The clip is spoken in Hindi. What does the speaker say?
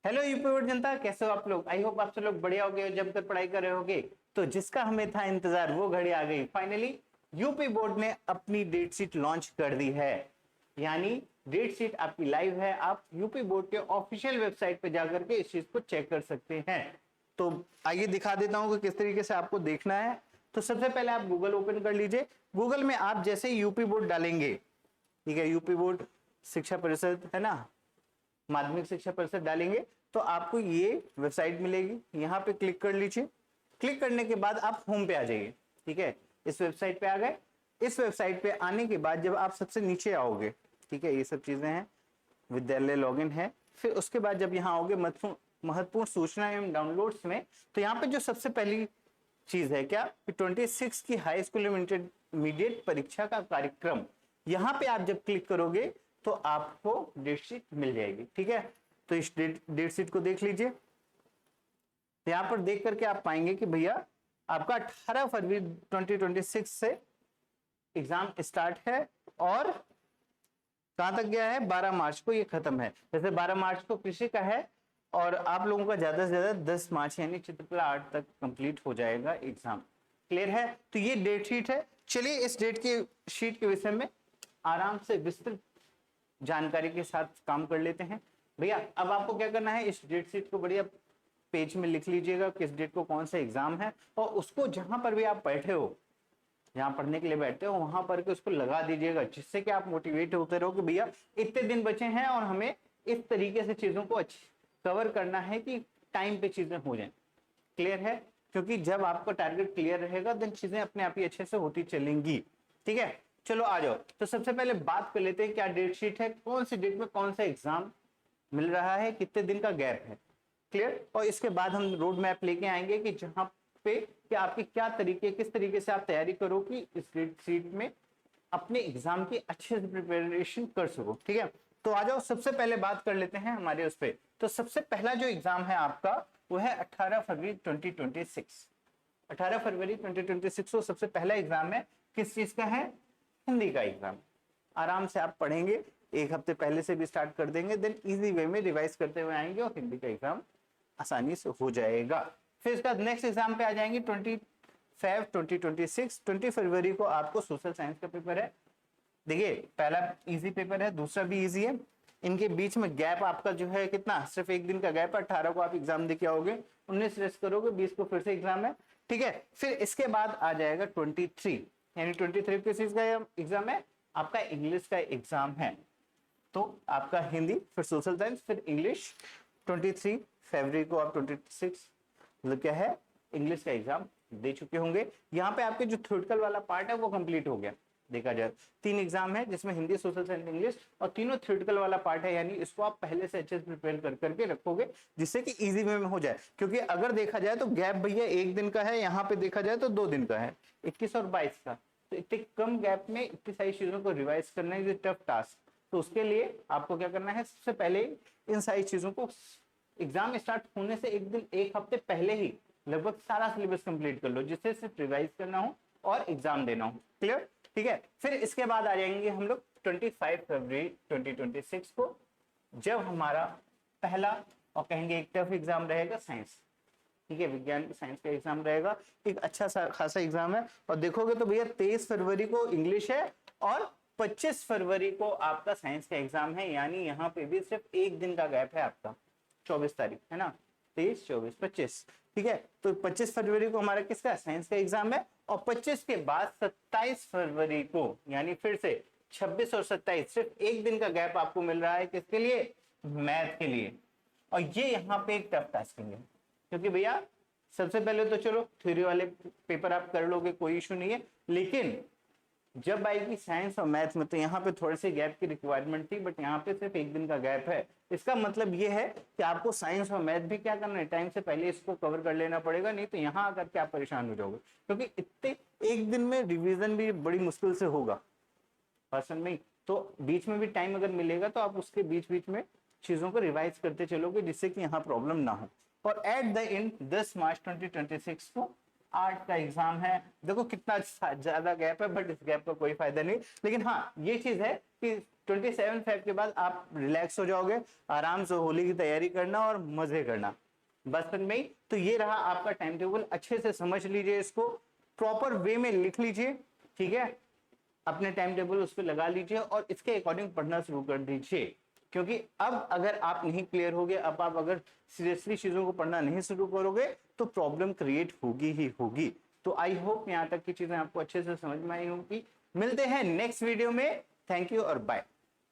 हेलो यूपी बोर्ड जनता, कैसे हो आप लोग। आई होप आप सब लोग बढ़िया हो गए, जब तक पढ़ाई कर रहे होगे। तो जिसका हमें था इंतजार वो घड़ी आ गई। फाइनली यूपी बोर्ड ने अपनी डेट शीट लॉन्च कर दी है। यानी डेट शीट आपकी लाइव है। आप यूपी बोर्ड के ऑफिशियल वेबसाइट पे जाकर के इस चीज को चेक कर सकते हैं। तो आइए दिखा देता हूं कि किस तरीके से आपको देखना है। तो सबसे पहले आप गूगल ओपन कर लीजिए। गूगल में आप जैसे यूपी बोर्ड डालेंगे, ठीक है, यूपी बोर्ड शिक्षा परिषद है ना, माध्यमिक शिक्षा परिषद डालेंगे तो आपको ये वेबसाइट मिलेगी। यहां पे क्लिक कर लीजिए। क्लिक करने के बाद आप होम पे आ जाइए। ठीक है, इस वेबसाइट पे आ गए। इस वेबसाइट पे आने के बाद जब आप सबसे नीचे आओगे, ठीक है, ये सब चीजें हैं, विद्यालय लॉगिन है। फिर उसके बाद जब यहाँ आओगे महत्वपूर्ण सूचना एवं डाउनलोड्स में, तो यहाँ पे जो सबसे पहली चीज है क्या, 26 की हाई स्कूल इंटरमीडिएट परीक्षा का कार्यक्रम, यहां पे आप जब क्लिक करोगे तो आपको डेट शीट मिल जाएगी। ठीक है, तो इस डेट शीट को देख लीजिए। यहां पर देख करके आप पाएंगे कि भैया आपका 18 फरवरी 2026 से एग्जाम स्टार्ट है और कहां तक गया है, 12 मार्च को ये खत्म है। जैसे 12 मार्च को कृषि का है और आप लोगों का ज्यादा से ज्यादा 10 मार्च यानी चित्रकला 8 तक कंप्लीट हो जाएगा एग्जाम। क्लियर है, तो ये डेट शीट है। चलिए इस डेट की शीट के विषय में आराम से विस्तृत जानकारी के साथ काम कर लेते हैं। भैया अब आपको क्या करना है, इस डेट शीट को बढ़िया पेज में लिख लीजिएगा किस डेट को कौन सा एग्जाम है, और उसको जहां पर भी आप बैठे हो, जहां पढ़ने के लिए बैठते हो वहां पर के उसको लगा दीजिएगा, जिससे कि आप मोटिवेट होते रहो कि भैया इतने दिन बचे हैं और हमें इस तरीके से चीजों को कवर करना है कि टाइम पे चीजें हो जाएं। क्लियर है, क्योंकि जब आपका टारगेट क्लियर रहेगा देन चीजें अपने आप ही अच्छे से होती चलेंगी। ठीक है, चलो आ जाओ। तो सबसे पहले बात कर लेते हैं क्या डेट शीट है, कौन सी डेट में कौन सा एग्जाम मिल रहा है, कितने दिन का गैप है। क्लियर, और इसके बाद हम रोड मैप लेके आएंगे कि जहां पे कि आपकी क्या तरीके, किस तरीके से आप तैयारी करो कि इस डेट शीट में अपने एग्जाम की अच्छे से प्रिपरेशन कर सको। ठीक है, तो आ जाओ सबसे पहले बात कर लेते हैं हमारे उस पर। तो सबसे पहला जो एग्जाम है आपका वो है 18 फरवरी 2026। 18 फरवरी 2026 को सबसे पहला एग्जाम है। किस चीज का है, हिंदी का एग्जाम। आराम से आप पढ़ेंगे, एक हफ्ते पहले से भी स्टार्ट कर देंगे, देन इजी वे में रिवाइज करते हुए आएंगे और हिंदी का एग्जाम आसानी से हो जाएगा। फिर इसका नेक्स्ट एग्जाम पे आ जाएंगे 20 फरवरी को आपको सोशल साइंस का पेपर है। देखिए पहला इजी पेपर है, दूसरा भी इजी है। इनके बीच में गैप आपका जो है कितना, सिर्फ एक दिन का गैप है। 18 को आप एग्जाम देके आओगे, 19 रेस्ट करोगे, 20 को फिर से एग्जाम है। ठीक है, फिर इसके बाद आ जाएगा 23, यानी 23 किस चीज का एग्जाम है, आपका इंग्लिश का एग्जाम है। तो आपका हिंदी, फिर सोशल साइंस, फिर इंग्लिश। 23 फरवरी को आप 26 मतलब क्या है, इंग्लिश का एग्जाम दे चुके होंगे। यहाँ पे आपके जो थ्योरेटिकल वाला पार्ट है वो कंप्लीट हो गया। देखा जाए 3 एग्जाम है जिसमें हिंदी, सोशल साइंस, इंग्लिश, और तीनों थ्योरेटिकल वाला पार्ट है, यानी इसको आप पहले से अच्छे से प्रिपेयर कर करके रखोगे जिससे कि इजी वे में हो जाए। क्योंकि अगर देखा जाए तो गैप भैया एक दिन का है, यहाँ पे देखा जाए तो 2 दिन का है, 21 और 22 का। तो इतने कम गैप में इतनी सारी चीजों को रिवाइज करना इज टफ टास्क। तो उसके लिए आपको क्या करना है, सबसे पहले इन सारी चीजों को एग्जाम स्टार्ट होने से एक दिन, एक हफ्ते पहले ही लगभग सारा सिलेबस कंप्लीट कर लो, जिससे सिर्फ रिवाइज करना हो और एग्जाम देना हो। क्लियर, ठीक है। फिर इसके बाद आ जाएंगे हम लोग 25 फरवरी 2026 को, जब हमारा पहला और कहेंगे एक टफ एग्जाम रहेगा साइंस। ठीक है, विज्ञान साइंस का एग्जाम रहेगा, एक अच्छा खासा एग्जाम है। और देखोगे तो भैया 23 फरवरी को इंग्लिश है और 25 फरवरी को आपका साइंस का एग्जाम है, यानी यहाँ पे भी सिर्फ एक दिन का गैप है आपका, 24 तारीख है ना, 23, 24, 25। ठीक है, तो 25 फरवरी को हमारा किसका, साइंस का एग्जाम है। और 25 के बाद 27 फरवरी को, यानी फिर से 26 और 27, सिर्फ एक दिन का गैप आपको मिल रहा है, किसके लिए, मैथ के लिए। और ये यहाँ पे एक टफ टास्किंग है, क्योंकि भैया सबसे पहले तो चलो थ्योरी वाले पेपर आप कर लोगे, कोई इशू नहीं है, लेकिन जब आएगी साइंस और मैथ में तो यहाँ पे थोड़े से गैप की रिक्वायरमेंट थी, बट यहाँ पे सिर्फ एक दिन का गैप है। इसका मतलब ये है कि आपको साइंस और मैथ भी क्या करना है, टाइम से पहले इसको कवर कर लेना पड़ेगा, नहीं तो यहाँ आकर के आप परेशान हो जाओगे, क्योंकि इतने एक दिन में रिवीजन भी बड़ी मुश्किल से होगा पर्सन में। तो बीच में भी टाइम अगर मिलेगा तो आप उसके बीच बीच में चीजों को रिवाइज करते चलोगे, जिससे कि यहाँ प्रॉब्लम ना हो। और एट द एंड 10 मार्च 2026 को आर्ट का एग्जाम है। देखो कितना ज्यादा गैप है, बट इस गैप का कोई फायदा नहीं। लेकिन हाँ ये चीज है कि 27 फेब के बाद आप रिलैक्स हो जाओगे, आराम से होली की तैयारी करना और मजे करना, बचपन में ही। तो ये रहा आपका टाइम टेबल, अच्छे से समझ लीजिए, इसको प्रॉपर वे में लिख लीजिए, ठीक है, अपने टाइम टेबल उस पर लगा लीजिए और इसके अकॉर्डिंग पढ़ना शुरू कर दीजिए। क्योंकि अब अगर आप नहीं क्लियर होगे, अब आप अगर सीरियसली चीजों को पढ़ना नहीं शुरू करोगे तो प्रॉब्लम क्रिएट होगी ही होगी। तो आई होप यहाँ तक की चीजें आपको अच्छे से समझ में आई होंगी। मिलते हैं नेक्स्ट वीडियो में। थैंक यू और बाय।